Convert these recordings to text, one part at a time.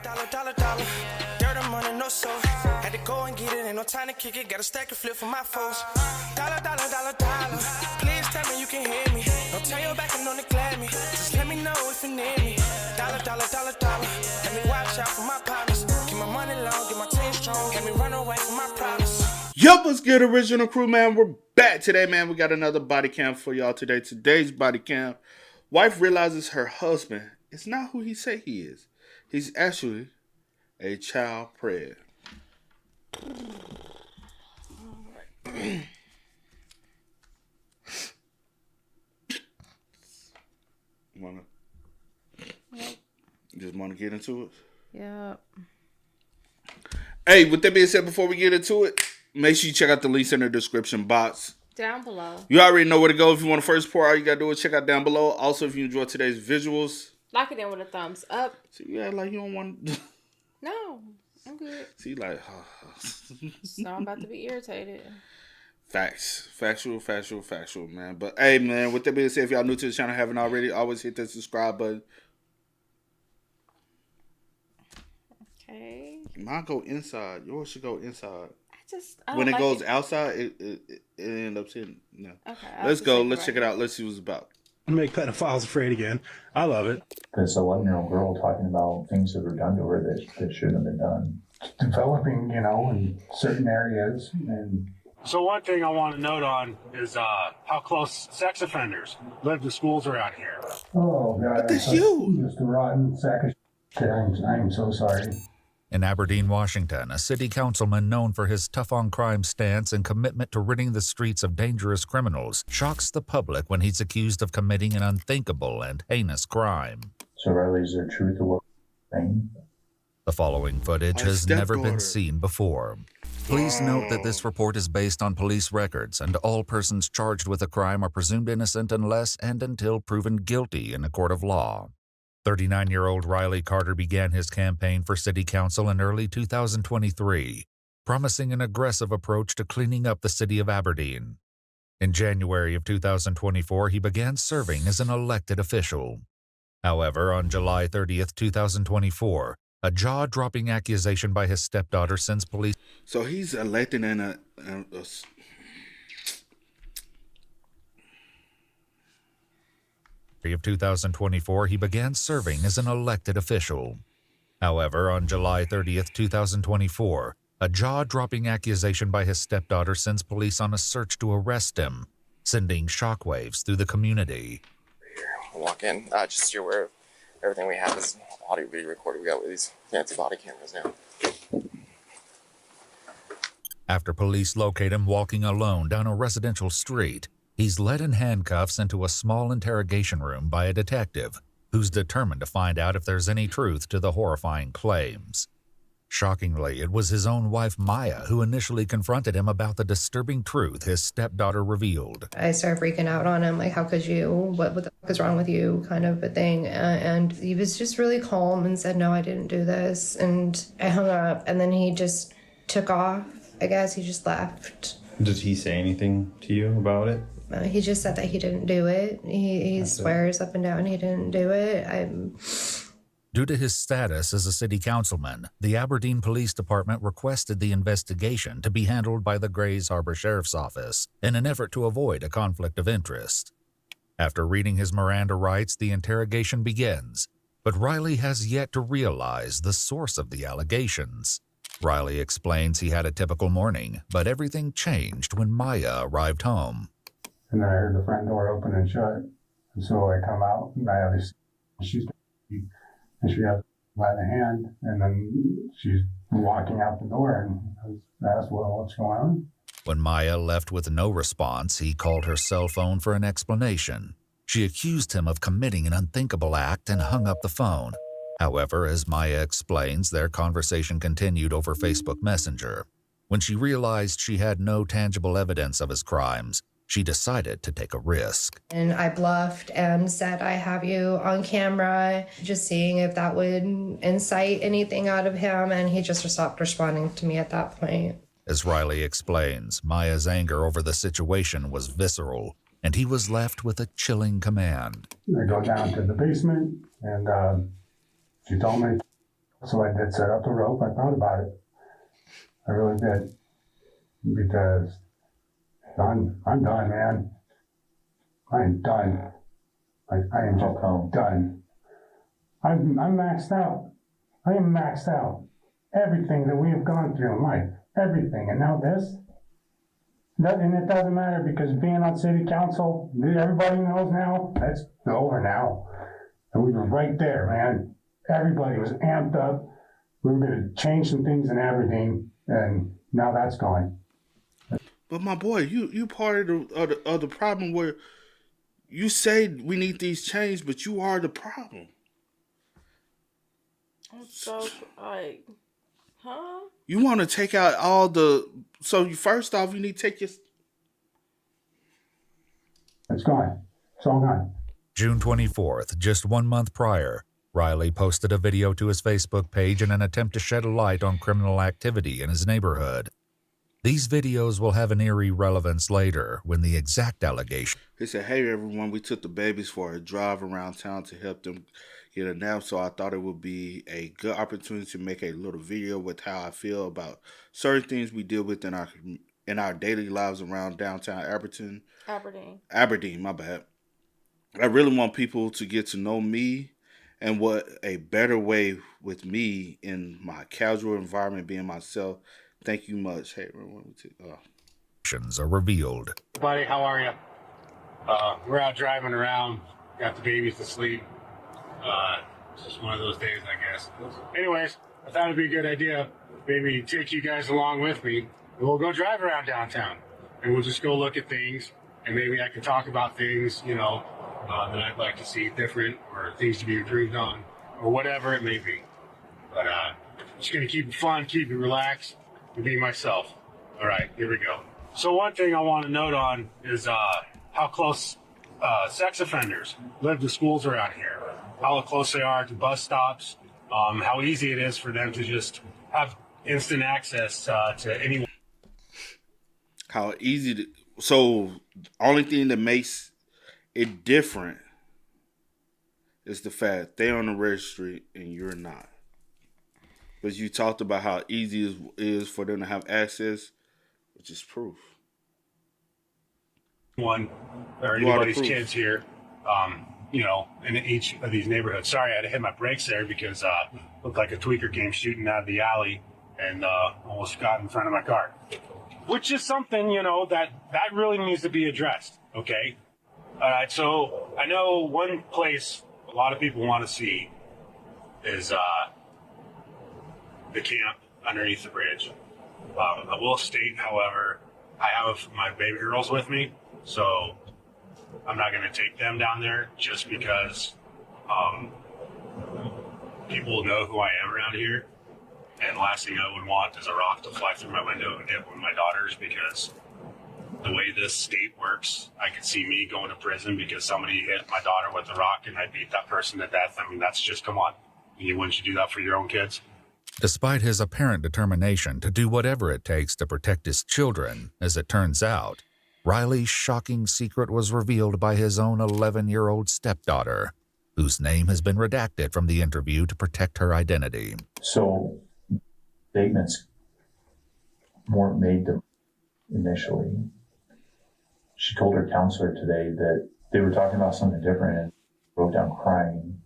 Dollar. Dirt and money, no soul. Had to go and get it, ain't no time to kick it. Got a stack and flip for my foes. Dollar. Please tell me you can hear me. Don't turn your back and don't neglect me. Just let me know if you need me. Dollar. Let me watch out for my partners. Keep my money long, get my team strong. Let me run away from my problems. Yup, what's good, original crew, man? We're back today, man. We got another body cam for y'all today. Today's body cam. Wife realizes her husband is not who he say he is. He's actually a child predator. Just want to get into it? Yeah. Hey, with that being said, before we get into it, make sure you check out the links in the description box. Down below. You already know where to go. If you want to first pour, all you got to do is check out down below. Also, if you enjoyed today's visuals, lock it in with a thumbs up. See, yeah, like you don't want... No, I'm good. See, like... So I'm about to be irritated. Facts. Factual, man. But, hey, man, with that being said, if y'all new to the channel, haven't already, always hit that subscribe button. Okay. Mine go inside. Yours should go inside. I when it like goes outside, it ends up sitting. No. Okay. Let's go. Let's check it out. Let's see what it's about. Make pedophiles afraid again. I love it. This 11-year-old girl talking about things that were done to her that shouldn't have been done. Developing, in certain areas. And So one thing I want to note on is how close sex offenders live to schools around here. oh god, But that's you. Just a rotten sack of shit. I'm so sorry. In Aberdeen, Washington, a city councilman known for his tough-on-crime stance and commitment to ridding the streets of dangerous criminals shocks the public when he's accused of committing an unthinkable and heinous crime. So Riley, is there truth to what you're saying? The following footage My has never been stepdaughter. seen before. Please note that this report is based on police records, and all persons charged with a crime are presumed innocent unless and until proven guilty in a court of law. 39-year-old Riley Carter began his campaign for city council in early 2023, promising an aggressive approach to cleaning up the city of Aberdeen. In January of 2024, he began serving as an elected official. However, on July 30th, 2024, a jaw-dropping accusation by his stepdaughter sends police... So he's elected in a of 2024, he began serving as an elected official. However, on July 30th, 2024, a jaw-dropping accusation by his stepdaughter sends police on a search to arrest him, sending shockwaves through the community. Walk in, just so you're aware of everything we have is audio video recorded. We got these fancy body cameras now. After police locate him walking alone down a residential street, he's led in handcuffs into a small interrogation room by a detective who's determined to find out if there's any truth to the horrifying claims. Shockingly, it was his own wife, Maya, who initially confronted him about the disturbing truth his stepdaughter revealed. I started freaking out on him, like, how could you? What the fuck is wrong with you? Kind of a thing. And he was just really calm and said, no, I didn't do this. And I hung up, and then he just took off. I guess he just left. Did he say anything to you about it? He just said that he didn't do it. He swears up and down he didn't do it. Due to his status as a city councilman, the Aberdeen Police Department requested the investigation to be handled by the Grays Harbor Sheriff's Office in an effort to avoid a conflict of interest. After reading his Miranda rights, the interrogation begins, but Riley has yet to realize the source of the allegations. Riley explains he had a typical morning, but everything changed when Maya arrived home. And then I heard the front door open and shut. And so I come out and I have this, she's, and she has by the hand, and then she's walking out the door, and I asked, well, what's going on? When Maya left with no response, he called her cell phone for an explanation. She accused him of committing an unthinkable act and hung up the phone. However, as Maya explains, their conversation continued over Facebook Messenger. When she realized she had no tangible evidence of his crimes, she decided to take a risk. And I bluffed and said, I have you on camera, just seeing if that would incite anything out of him. And he just stopped responding to me at that point. As Riley explains, Maya's anger over the situation was visceral, and he was left with a chilling command. I go down to the basement, and she told me So I did set up the rope. I thought about it. I really did. Because I'm done, man. I am done. I am just done. I'm maxed out. I am maxed out. Everything that we have gone through in life, everything, and now this. And it doesn't matter because being on city council, everybody knows now, that's over now. And we were right there, man. Everybody was amped up. We were going to change some things in Aberdeen, and now that's gone. But my boy, you part of the problem where you say we need these changes, but you are the problem. So, like, huh? You want to take out all the... So first off, you need to take your... It's gone. It's all gone. June 24th, just 1 month prior, Riley posted a video to his Facebook page in an attempt to shed a light on criminal activity in his neighborhood. These videos will have an eerie relevance later when the exact allegation... He said, "Hey everyone, we took the babies for a drive around town to help them get a nap, so I thought it would be a good opportunity to make a little video with how I feel about certain things we deal with in our daily lives around downtown Aberdeen, my bad. I really want people to get to know me and what a better way with me in my casual environment being myself. Thank you much." Hey, are revealed. Buddy, how are you? We're out driving around, got the babies to sleep. It's just one of those days, I guess. Anyways, I thought it'd be a good idea, maybe take you guys along with me, and we'll go drive around downtown, and we'll just go look at things, and maybe I can talk about things, that I'd like to see different, or things to be improved on, or whatever it may be. But just gonna keep it fun, keep it relaxed, and be myself. All right, here we go. So one thing I want to note on is how close sex offenders live to schools around here, how close they are to bus stops, how easy it is for them to just have instant access to anyone. How easy to... So, only thing that makes it different is the fact they're on the registry and you're not. But you talked about how easy it is for them to have access, which is proof. One or anybody's kids here, in each of these neighborhoods. Sorry, I had to hit my brakes there because looked like a tweaker came shooting out of the alley and almost got in front of my car. Which is something, that really needs to be addressed, okay? All right, so I know one place a lot of people want to see is the camp underneath the bridge. I will state, however, I have my baby girls with me, so I'm not going to take them down there just because people know who I am around here. And the last thing I would want is a rock to fly through my window and hit one of my daughters, because the way this state works, I could see me going to prison because somebody hit my daughter with a rock and I beat that person to death. I mean, that's just, come on. Wouldn't you do that for your own kids? Despite his apparent determination to do whatever it takes to protect his children, as it turns out, Riley's shocking secret was revealed by his own 11-year-old stepdaughter, whose name has been redacted from the interview to protect her identity. So statements weren't made to initially. She told her counselor today that they were talking about something different and broke down crying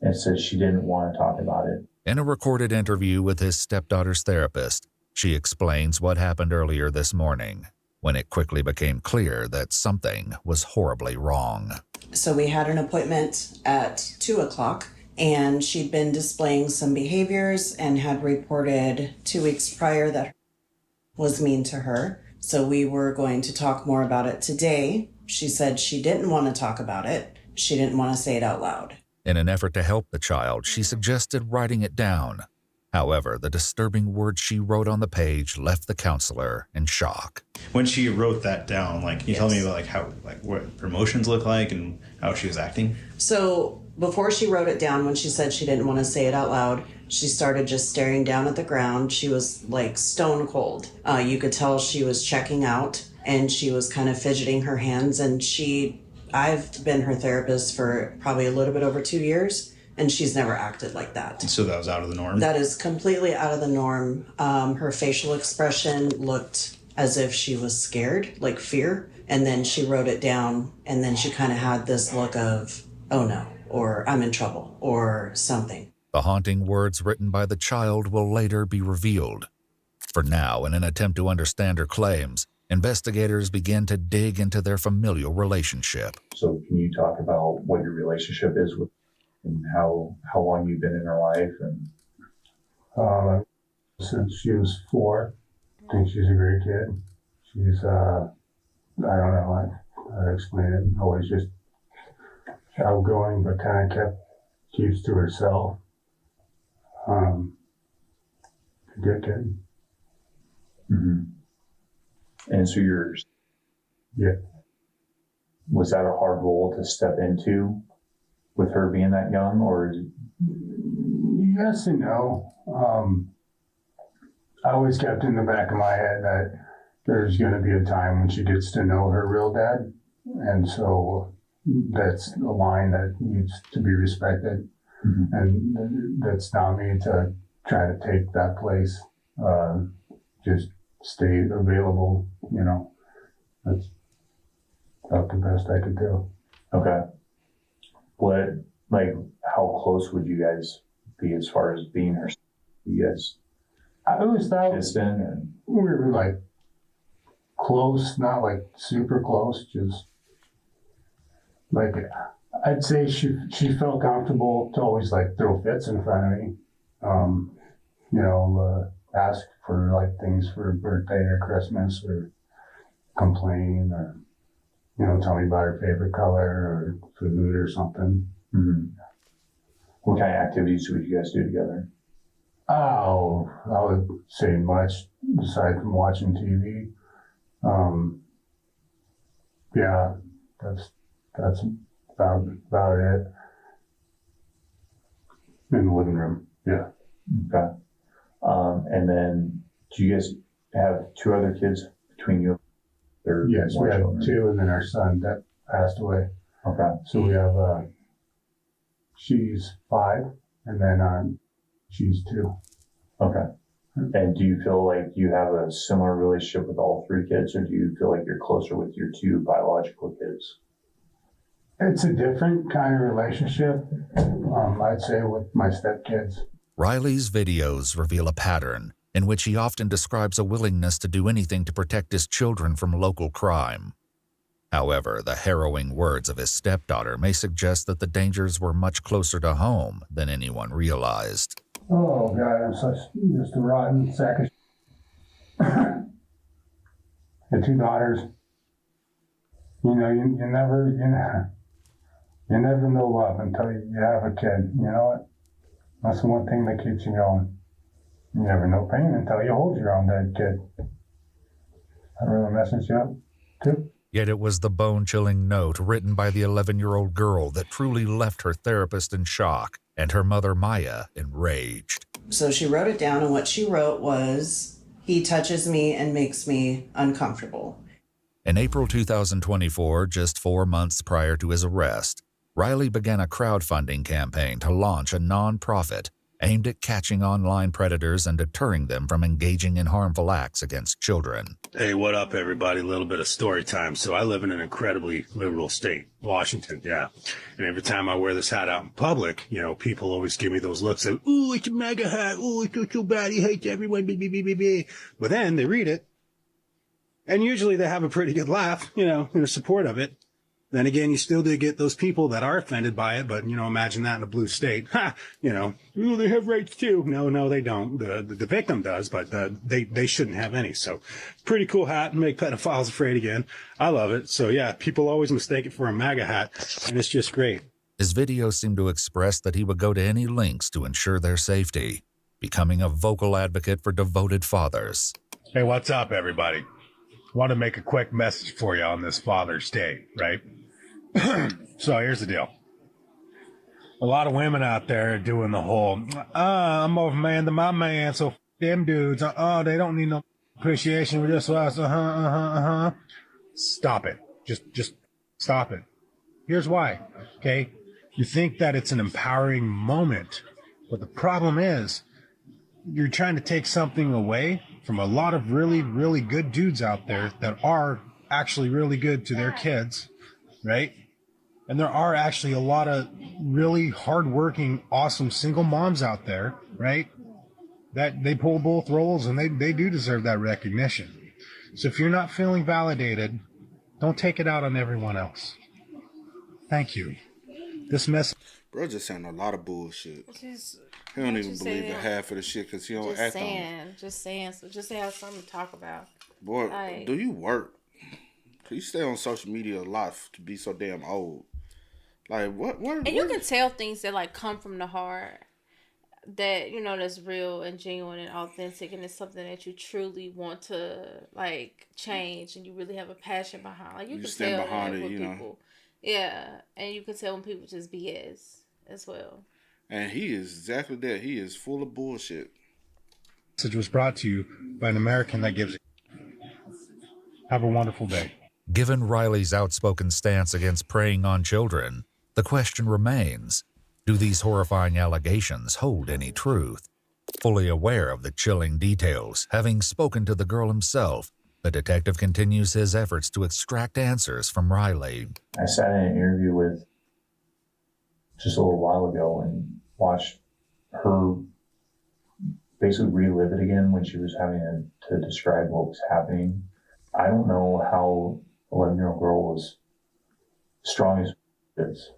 and said she didn't want to talk about it. In a recorded interview with his stepdaughter's therapist, she explains what happened earlier this morning, when it quickly became clear that something was horribly wrong. So we had an appointment at 2:00, and she'd been displaying some behaviors and had reported 2 weeks prior that was mean to her. So we were going to talk more about it today. She said she didn't want to talk about it. She didn't want to say it out loud. In an effort to help the child, she suggested writing it down. However, the disturbing words she wrote on the page left the counselor in shock. When she wrote that down, can you tell me about what her emotions look like and how she was acting? So before she wrote it down, when she said she didn't want to say it out loud, she started just staring down at the ground. She was stone cold. You could tell she was checking out, and she was kind of fidgeting her hands. And I've been her therapist for probably a little bit over 2 years. And she's never acted like that. So that was out of the norm? That is completely out of the norm. Her facial expression looked as if she was scared, like fear. And then she wrote it down, and then she kind of had this look of, oh no, or I'm in trouble, or something. The haunting words written by the child will later be revealed. For now, in an attempt to understand her claims, investigators begin to dig into their familial relationship. So can you talk about what your relationship is with and how long you've been in her life? And Since she was 4, I think she's a great kid. She's, I don't know how to explain it. Always just outgoing, but kind of keeps to herself. Good kid. Mm-hmm. And so was that a hard role to step into with her being that young, or? Yes and no. I always kept in the back of my head that there's going to be a time when she gets to know her real dad. And so that's a line that needs to be respected. Mm-hmm. And that's not me to try to take that place. Just stay available, That's about the best I could do. Okay. How close would you guys be as far as being her? You guys? I always thought we were like close, not like super close, just like I'd say she felt comfortable to always like throw fits in front of me. Ask for like things for her birthday or Christmas, or complain, or tell me about her favorite color or food or something. Mm-hmm. What kind of activities would you guys do together? Oh, I would say much aside from watching TV. Yeah, that's about it. In the living room, yeah. Okay. And then, do you guys have 2 other kids between you? Yes, we have 2, and then our son that passed away. Okay. So we have, she's 5, and then she's 2. Okay. And do you feel like you have a similar relationship with all 3 kids, or do you feel like you're closer with your 2 biological kids? It's a different kind of relationship, I'd say, with my stepkids. Riley's videos reveal a pattern in which he often describes a willingness to do anything to protect his children from local crime. However, the harrowing words of his stepdaughter may suggest that the dangers were much closer to home than anyone realized. Oh, God, I'm just a rotten sack of shit. The 2 daughters, you never know love until you have a kid. You know what? That's the one thing that keeps you going. You never know pain until you hold your own dead kid. That really messes you up, too. Yet it was the bone-chilling note written by the 11-year-old girl that truly left her therapist in shock and her mother, Maya, enraged. So she wrote it down, and what she wrote was, "He touches me and makes me uncomfortable." In April 2024, just 4 months prior to his arrest, Riley began a crowdfunding campaign to launch a non-profit aimed at catching online predators and deterring them from engaging in harmful acts against children. Hey, what up, everybody? A little bit of story time. So I live in an incredibly liberal state, Washington, yeah. And every time I wear this hat out in public, people always give me those looks of, ooh, it's a MAGA hat. Ooh, it's so bad. He hates everyone. But then they read it, and usually they have a pretty good laugh, in support of it. Then again, you still do get those people that are offended by it, but, imagine that in a blue state. Ooh, they have rights too. No, they don't. The victim does, but they shouldn't have any. So pretty cool hat, and make pedophiles afraid again. I love it. So yeah, people always mistake it for a MAGA hat, and it's just great. His videos seem to express that he would go to any lengths to ensure their safety, becoming a vocal advocate for devoted fathers. Hey, what's up, everybody? Want to make a quick message for you on this Father's Day, right? So here's the deal. A lot of women out there are doing the whole, I'm more of a man than my man, so them dudes, they don't need no appreciation for just us, Stop it. Just stop it. Here's why, okay? You think that it's an empowering moment, but the problem is you're trying to take something away from a lot of really, really good dudes out there that are actually really good to their kids, right? And there are actually a lot of really hardworking, awesome single moms out there, right? That they pull both roles, and they do deserve that recognition. So if you're not feeling validated, don't take it out on everyone else. Thank you. This message... Bro just saying a lot of bullshit. Just, He don't even believe in half of the shit because he don't act on it. Just saying. So just have something to talk about. Boy, like, do you work? Cause you stay on social media a lot to be so damn old. Like what? And you can tell things that like come from the heart, that you know that's real and genuine and authentic, and it's something that you truly want to like change, and you really have a passion behind. Like you can stand tell behind that it, when you people, know. Yeah, and you can tell when people just BS as well. And he is exactly that. He is full of bullshit. This message was brought to you by an American that gives. Have a wonderful day. Given Riley's outspoken stance against preying on children, the question remains, do these horrifying allegations hold any truth? Fully aware of the chilling details, having spoken to the girl himself, the detective continues his efforts to extract answers from Riley. I sat in an interview with just a little while ago and watched her basically relive it again when she was having to describe what was happening. I don't know how 11-year-old girl was strong as is.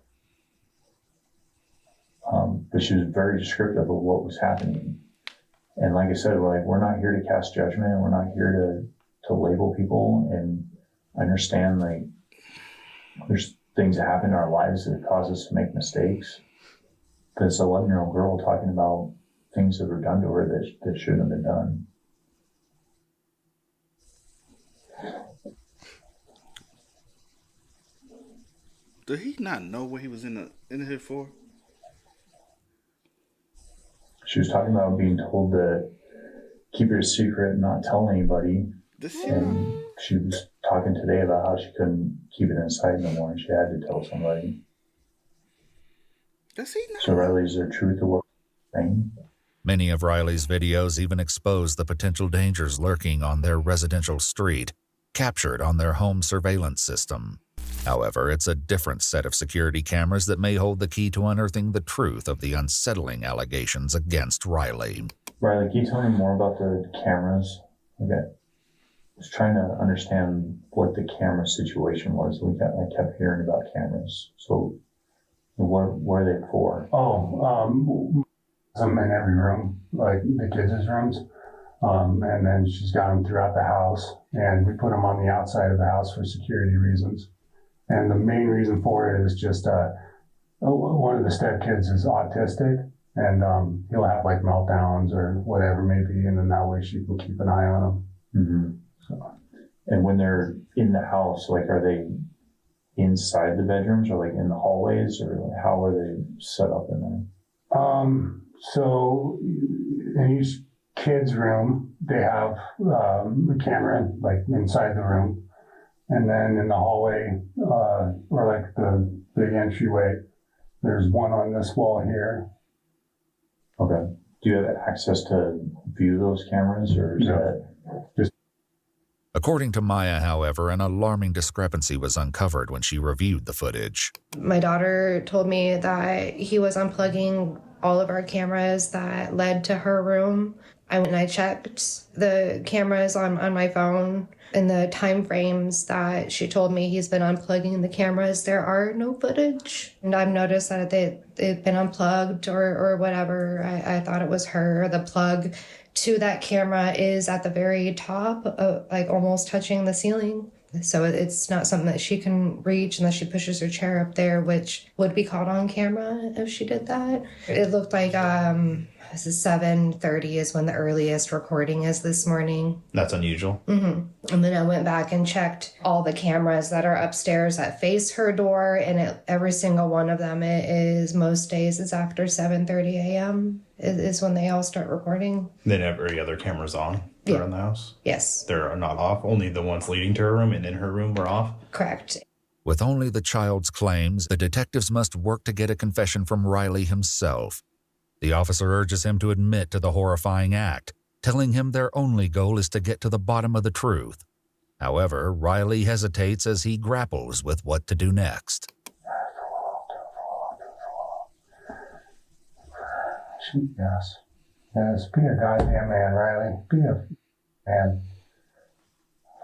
But she was very descriptive of what was happening. And like I said, we're not here to cast judgment. We're not here to label people. And I understand there's things that happen in our lives that cause us to make mistakes. But it's an 11-year-old girl talking about things that were done to her that shouldn't have been done. Did he not know what he was in here for? She was talking about being told to keep it a secret and not tell anybody. And she was talking today about how she couldn't keep it inside no more and she had to tell somebody. Does he know? So Riley, is there truth to what you're saying? Many of Riley's videos even expose the potential dangers lurking on their residential street, captured on their home surveillance system. However, it's a different set of security cameras that may hold the key to unearthing the truth of the unsettling allegations against Riley. Riley, can you tell me more about the cameras? I was trying to understand what the camera situation was. I kept hearing about cameras. So what are they for? Some in every room, like the kids' rooms. And then she's got them throughout the house. And we put them on the outside of the house for security reasons. And the main reason for it is just one of the stepkids is autistic, and he'll have like meltdowns or whatever maybe, and then that way she can keep an eye on him. Mm-hmm. So, and when they're in the house, are they inside the bedrooms or in the hallways, or how are they set up in there? So in each kid's room, they have a camera inside the room. And then in the hallway, or the big entryway, there's one on this wall here. Okay. Do you have access to view those cameras, or is that just... According to Maya, however, an alarming discrepancy was uncovered when she reviewed the footage. My daughter told me that he was unplugging all of our cameras that led to her room. I went and I checked the cameras on my phone. In the time frames that she told me he's been unplugging the cameras, there are no footage. And I've noticed that they've been unplugged or whatever. I thought it was her. The plug to that camera is at the very top, almost touching the ceiling. So it's not something that she can reach unless she pushes her chair up there, which would be caught on camera if she did that. It looked like 7:30 is when the earliest recording is this morning. That's unusual. Mm-hmm. And then I went back and checked all the cameras that are upstairs that face her door, and every single one of them is most days is after 7:30 a.m. is when they all start recording. Then every other camera's on around the house? Yes. They're not off? Only the ones leading to her room and in her room were off? Correct. With only the child's claims, the detectives must work to get a confession from Riley himself. The officer urges him to admit to the horrifying act, telling him their only goal is to get to the bottom of the truth. However, Riley hesitates as he grapples with what to do next. Yes. Yes, be a goddamn man, Riley. Be a man.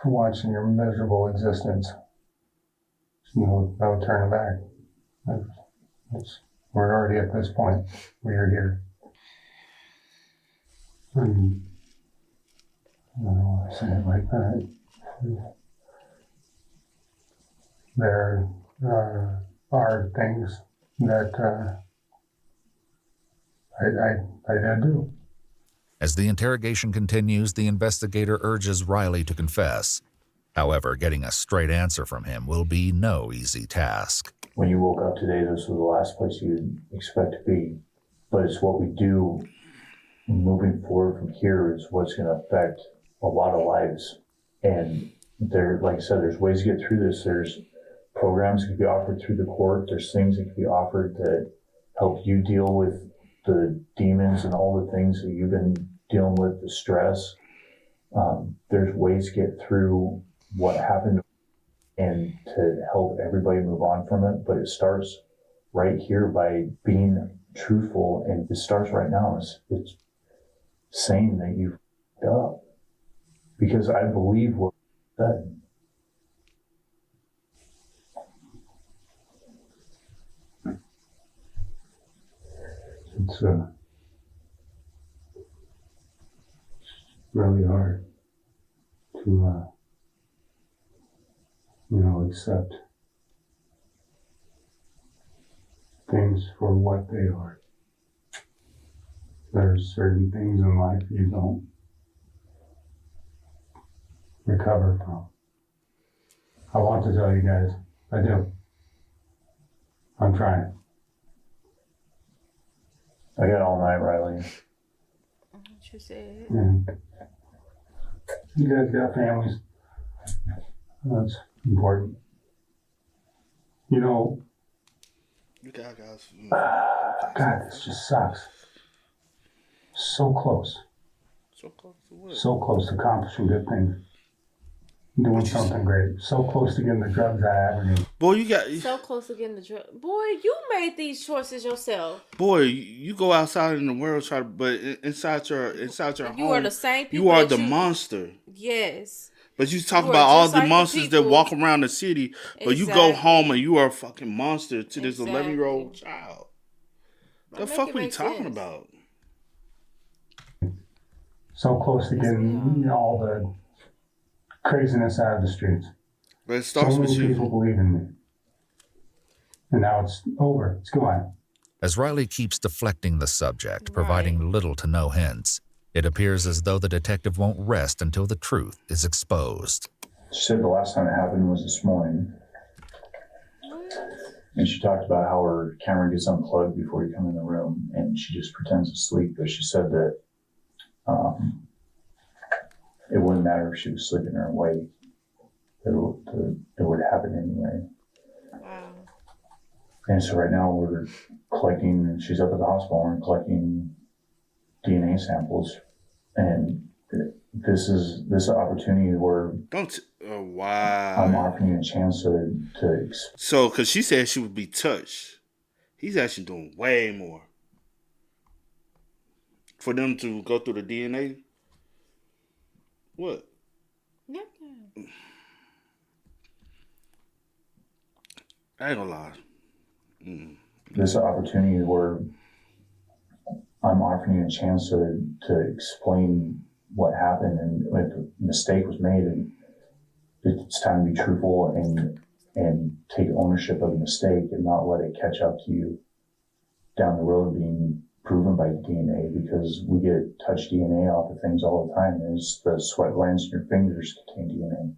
For once in your miserable existence. No turning back. We're already at this point. We are here. I don't know why I say it like that. There are things that I did do. As the interrogation continues, the investigator urges Riley to confess. However, getting a straight answer from him will be no easy task. When you woke up today, this was the last place you'd expect to be. But it's what we do moving forward from here is what's going to affect a lot of lives. And there, like I said, there's ways to get through this. There's programs that can be offered through the court. There's things that can be offered that help you deal with the demons and all the things that you've been dealing with, the stress. There's ways to get through what happened and to help everybody move on from it. But it starts right here by being truthful, and it starts right now. It's saying that you f***ed up, because I believe what you said. It's really hard to, accept things for what they are. There's certain things in life you don't recover from. I want to tell you guys, I do. I'm trying. I got all night, Riley. What you said. And you guys got families. That's important. God, this just sucks. So close. So close to what? So close to accomplishing good things. Doing something great. So close to getting the drugs I ever need. Boy, you got So close to getting the drug. Boy, you made these choices yourself. Boy, you go outside in the world, but inside your home, you are the same people. You are the monster. Yes. But you talk about all the monsters that walk around the city, but you go home and you are a fucking monster to this 11-year-old child. The fuck we talking about? So close to getting all the craziness out of the streets. But it starts so with many you. People believe in me. And now it's over. It's gone. As Riley keeps deflecting the subject, providing little to no hints, it appears as though the detective won't rest until the truth is exposed. She said the last time it happened was this morning. And she talked about how her camera gets unplugged before you come in the room, and she just pretends to sleep. But she said that it wouldn't matter if she was sleeping or awake. It would happen anyway. Wow. And so right now we're collecting, she's up at the hospital, and we're collecting DNA samples. And this is an opportunity where wow. I'm offering you a chance to So, because she said she would be touched. He's actually doing way more. For them to go through the DNA. What? Yeah. I ain't gonna lie. This is an opportunity where I'm offering you a chance to explain what happened, and if a mistake was made, and it's time to be truthful and take ownership of the mistake and not let it catch up to you down the road being proven by DNA, because we get touch DNA off of things all the time. There's the sweat glands in your fingers contain DNA.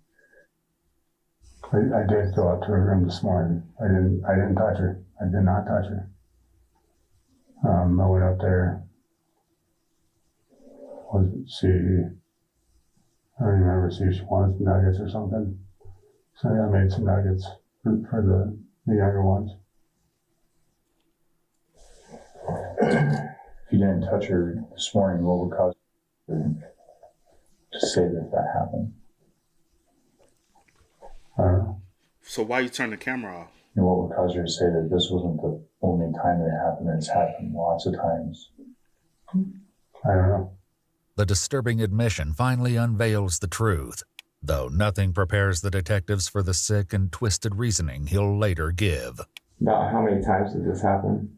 I did go out to her room this morning. I didn't touch her. I did not touch her. I went up there. I don't remember, see if she wanted some nuggets or something. So yeah, I made some nuggets. for the younger ones. If you didn't touch her this morning, what would cause her to say that happened? I don't know. So why you turn the camera off? And what would cause her to say that this wasn't the only time it happened? It's happened lots of times. I don't know. The disturbing admission finally unveils the truth, though nothing prepares the detectives for the sick and twisted reasoning he'll later give. About how many times did this happen?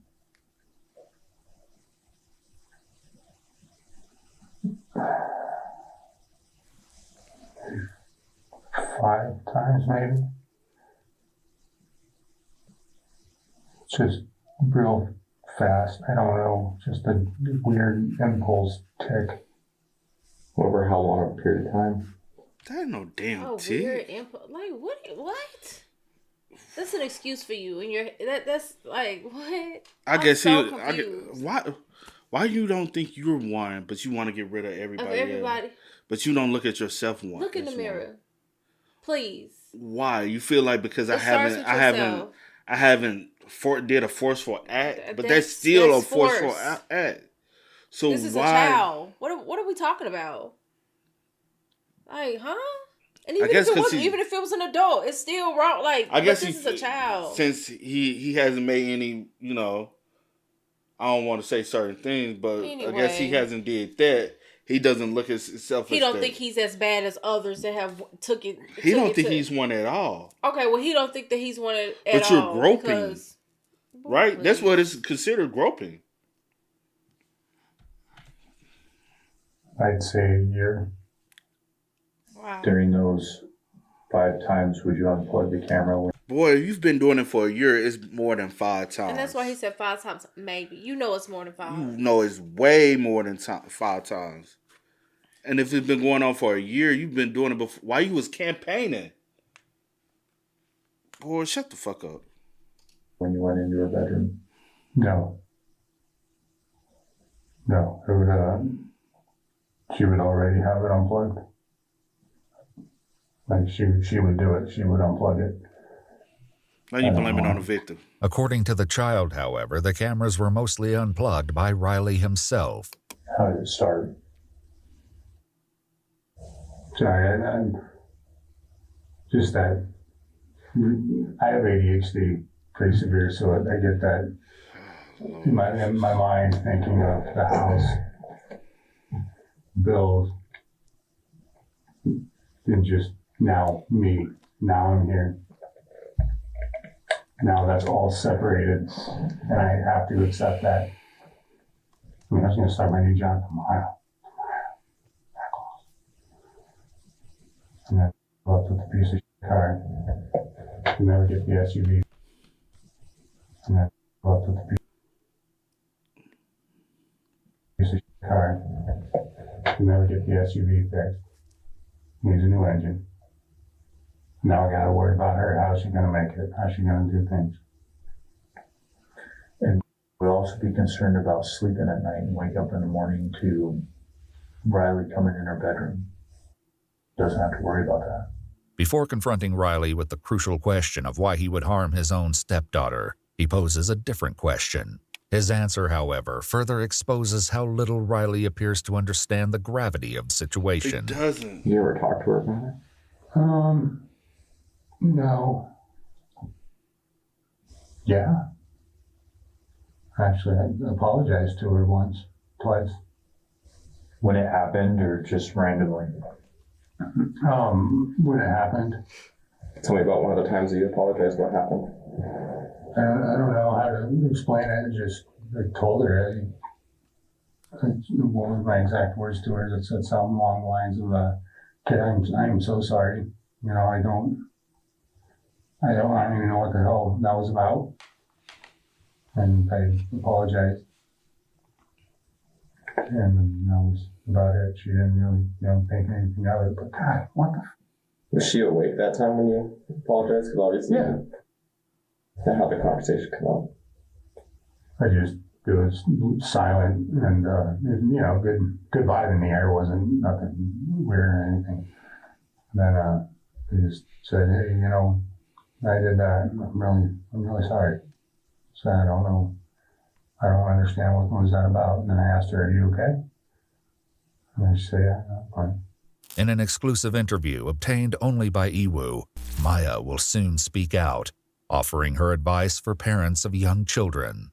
Five times maybe. It's just real fast. I don't know. Just a weird impulse tick. Over how long a period of time? That ain't no damn Oh, tick. weird input. Like, what? That's an excuse for you. And that's like, what? I guess so why you don't think you're one, but you want to get rid of everybody else? But you don't look at yourself one. Look in the mirror. One. Please. Why? You feel like because I haven't did a forceful act, but that's still a forceful act. So this is why? A child. What are we talking about? Like, huh? And even if it was an adult, it's still wrong. Like, I guess this is a child. Since he hasn't made any, I don't want to say certain things, but anyway, I guess he hasn't did that. He doesn't look at himself. He don't think he's as bad as others that have took it. He don't think he's one at all. Okay, well, he don't think that he's one at all. But you're groping, right? That's what is considered groping. I'd say a year. Wow. During those 5 times, would you unplug the camera? Boy, you've been doing it for a year. It's more than 5 times. And that's why he said 5 times. Maybe. You know it's more than 5. You know it's way more than 5 times. And if it's been going on for a year, you've been doing it before. While you was campaigning. Boy, shut the fuck up. When you went into her bedroom? No. It would, she would already have it unplugged. Like she would do it. She would unplug it. Now you blame it on the victim. According to the child, however, the cameras were mostly unplugged by Riley himself. How did it start? Sorry, I'm just that I have ADHD pretty severe, so I get that in my mind thinking of the house, bills, and just now me. Now I'm here. Now that's all separated, and I have to accept that. I was going to start my new job tomorrow. And then go up with the piece of car. You never get the SUV. And then go up with the piece of car. You never get the SUV fixed. Needs a new engine. Now I gotta worry about her. How's she gonna make it? How's she gonna do things? And we'll also be concerned about sleeping at night and wake up in the morning to Riley coming in her bedroom. Doesn't have to worry about that. Before confronting Riley with the crucial question of why he would harm his own stepdaughter, he poses a different question. His answer, however, further exposes how little Riley appears to understand the gravity of the situation. He doesn't. You ever talk to her about it? No. Yeah. Actually, I apologized to her twice. When it happened or just randomly? When it happened. Tell me about one of the times that you apologized. What happened? I don't know how to explain it. I told her. One of my exact words to her that said something along the lines of, "Kid, I'm so sorry. I don't even know what the hell that was about." And I apologized. And that was about it. She didn't really, think anything of it. But God, what the? Was she awake that time when you apologized? Because obviously, that how the conversation come up. It was silent and, good vibe in the air. Wasn't nothing weird or anything. And then, they just said, "Hey, I did that. I'm really sorry. So I don't know. I don't understand what was that about. And then I asked her, "Are you okay?" And she said, "Yeah, I'm fine." In an exclusive interview obtained only by Iwu, Maya will soon speak out, offering her advice for parents of young children.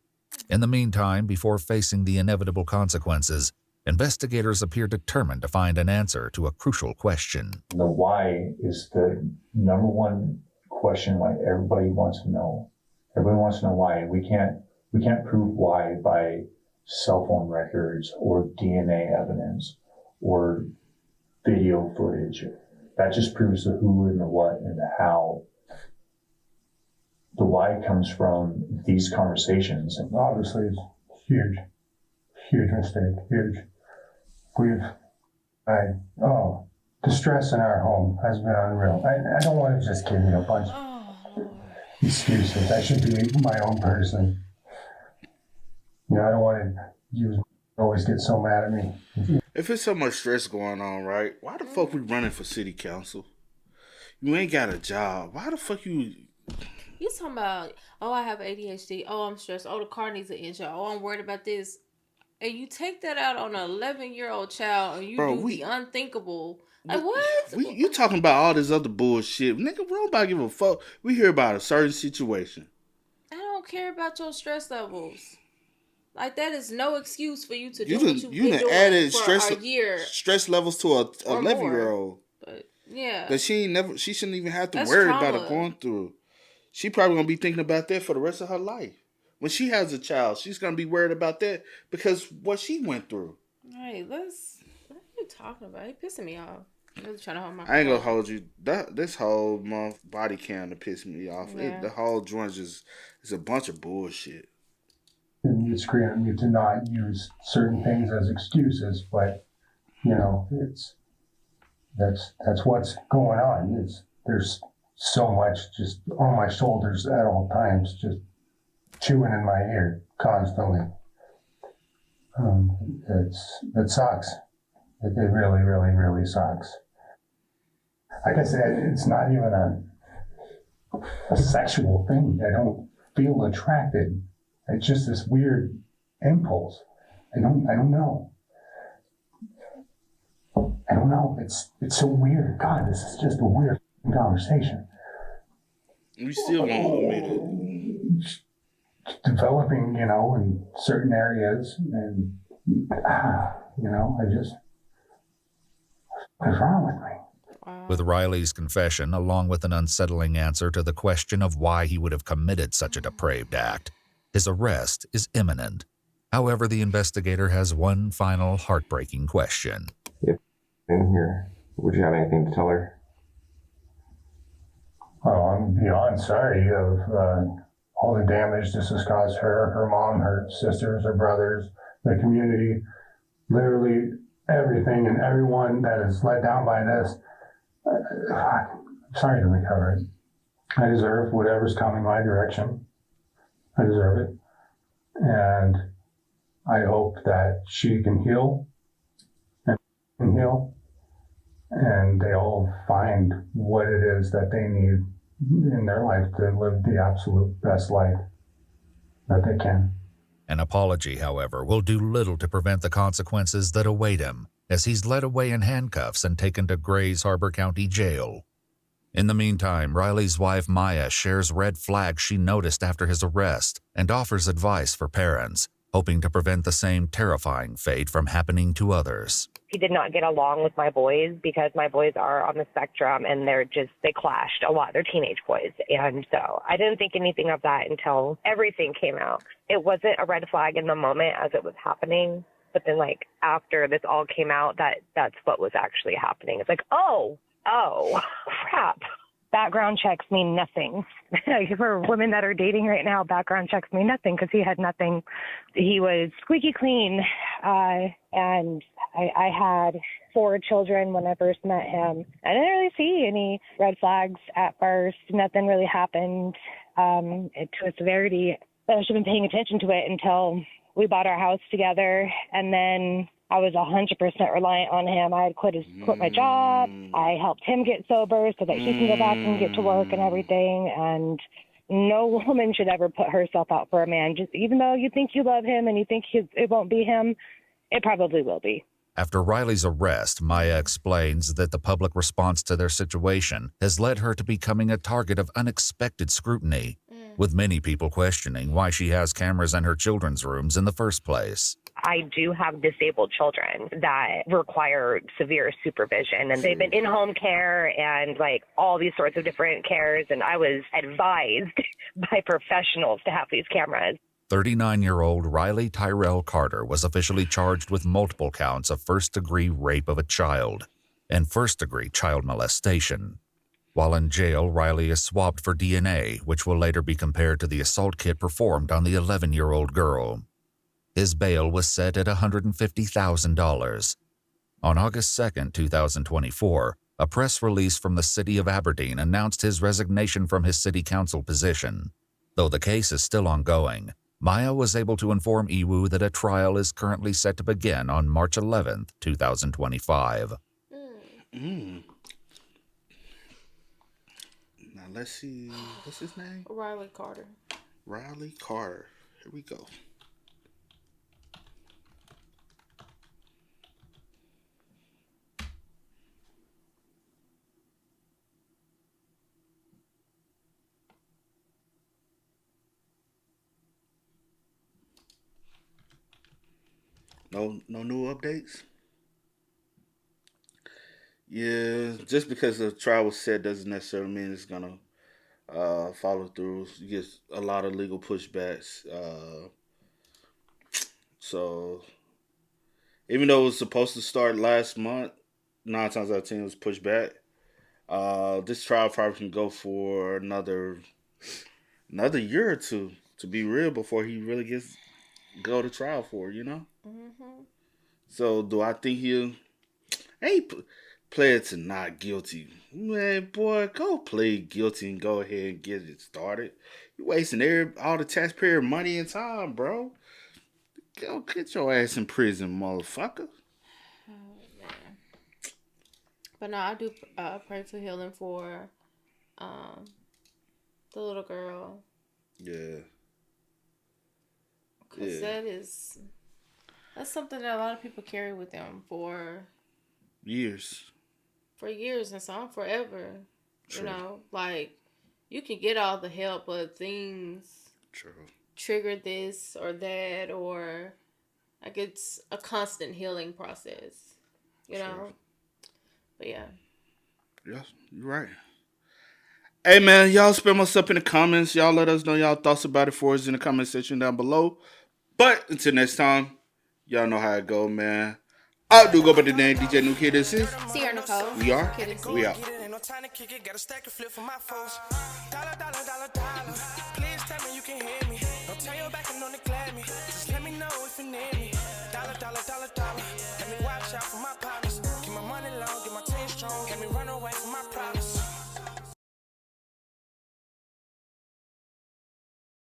In the meantime, before facing the inevitable consequences, investigators appear determined to find an answer to a crucial question. The why is the number one question like everybody wants to know. Everybody wants to know why. We can't prove why by cell phone records or DNA evidence or video footage. That just proves the who and the what and the how. The why comes from these conversations. And Obviously, it's huge mistake, huge. The stress in our home has been unreal. I don't want to just give you a bunch of excuses. I should be my own person. You know, I don't want you always get so mad at me. If it's so much stress going on, right? Why the fuck we running for city council? You ain't got a job. Why the fuck you? You talking about, oh, I have ADHD. Oh, I'm stressed. Oh, the car needs an engine. Oh, I'm worried about this. And you take that out on an 11-year-old child and you do the unthinkable. Like, what? You talking about all this other bullshit. Nigga, we don't about to give a fuck. We hear about a certain situation. I don't care about your stress levels. Like, that is no excuse for you to do what you've been doing added for a year. Stress levels to a 11-year-old. But, yeah. That she shouldn't even have to worry about it going through. She probably gonna be thinking about that for the rest of her life. When she has a child, she's gonna be worried about that because what she went through. Hey, what are you talking about? He pissing me off. I'm really trying to hold my I ain't gonna hold you. This whole month body cam to piss me off. Yeah. The whole joint is a bunch of bullshit. And it's creating me to not use certain things as excuses, but you know, that's what's going on. There's so much just on my shoulders at all times, just chewing in my ear constantly. It sucks. It really, really, really sucks. Like I said, it's not even a sexual thing. I don't feel attracted. It's just this weird impulse. I don't know. I don't know. It's so weird. God, this is just a weird conversation. We still won't admit it. Developing, you know, in certain areas, and you know, what's wrong with me? With Riley's confession, along with an unsettling answer to the question of why he would have committed such a depraved act, his arrest is imminent. However, the investigator has one final heartbreaking question. If in here, would you have anything to tell her? Oh, I'm beyond sorry of all the damage this has caused her, her mom, her sisters, her brothers, the community, literally everything and everyone that is let down by this. I'm sorry to recover it. I deserve whatever's coming my direction. I deserve it. And I hope that she can heal and they all find what it is that they need in their life to live the absolute best life that they can. An apology, however, will do little to prevent the consequences that await him, as he's led away in handcuffs and taken to Grays Harbor County Jail. In the meantime, Riley's wife Maya shares red flags she noticed after his arrest and offers advice for parents, hoping to prevent the same terrifying fate from happening to others. He did not get along with my boys because my boys are on the spectrum and they clashed a lot. They're teenage boys. And so I didn't think anything of that until everything came out. It wasn't a red flag in the moment as it was happening. But then like after this all came out, that's what was actually happening. It's like, oh, crap. Background checks mean nothing. For women that are dating right now, background checks mean nothing because he had nothing. He was squeaky clean. And I had 4 children when I first met him. I didn't really see any red flags at first. Nothing really happened to a severity that I should have been paying attention to it until we bought our house together. And then I was 100% reliant on him. I had quit my job. I helped him get sober so that he can go back and get to work and everything. And no woman should ever put herself out for a man. Just even though you think you love him and you think it won't be him, it probably will be. After Riley's arrest, Maya explains that the public response to their situation has led her to becoming a target of unexpected scrutiny, with many people questioning why she has cameras in her children's rooms in the first place. I do have disabled children that require severe supervision, and they've been in home care and like all these sorts of different cares. And I was advised by professionals to have these cameras. 39-year-old Riley Tyrell Carter was officially charged with multiple counts of first-degree rape of a child and first-degree child molestation. While in jail, Riley is swabbed for DNA, which will later be compared to the assault kit performed on the 11-year-old girl. His bail was set at $150,000. On August 2, 2024, a press release from the city of Aberdeen announced his resignation from his city council position. Though the case is still ongoing, Maya was able to inform Iwu that a trial is currently set to begin on March 11, 2025. Now let's see, what's his name? Riley Carter. Riley Carter. Here we go. No new updates? Yeah, just because the trial was set doesn't necessarily mean it's gonna follow through. You get a lot of legal pushbacks. So even though it was supposed to start last month, 9 times out of 10 it was pushed back. This trial probably can go for another year or two, to be real, before he really gets go to trial for, you know? Mm-hmm. So do I think he'll play it to not guilty? Man, boy, go play guilty and go ahead and get it started. You're wasting all the taxpayer money and time, bro. Go get your ass in prison, motherfucker. Oh, man. But no, I do pray for healing for the little girl. Yeah. Because that's something that a lot of people carry with them for years. For years and some forever. True. You know, like you can get all the help, but things trigger this or that, or like it's a constant healing process. You know? But yeah. Yes, you're right. Hey man, y'all spam us up in the comments. Y'all let us know y'all thoughts about it for us in the comment section down below. But until next time, y'all know how it go, man. I do go by the name DJ New Kid. This is Sierra Nicole. We are. We out. No time to kick it, got a stack of flip for my foes. Dollar. Please tell me you can hear me. Don't turn your back and don't neglect me. Just let me know if you need me. Dollar. Let me watch out for my partners. Keep my money low, get my team strong. Let me run away from my problems.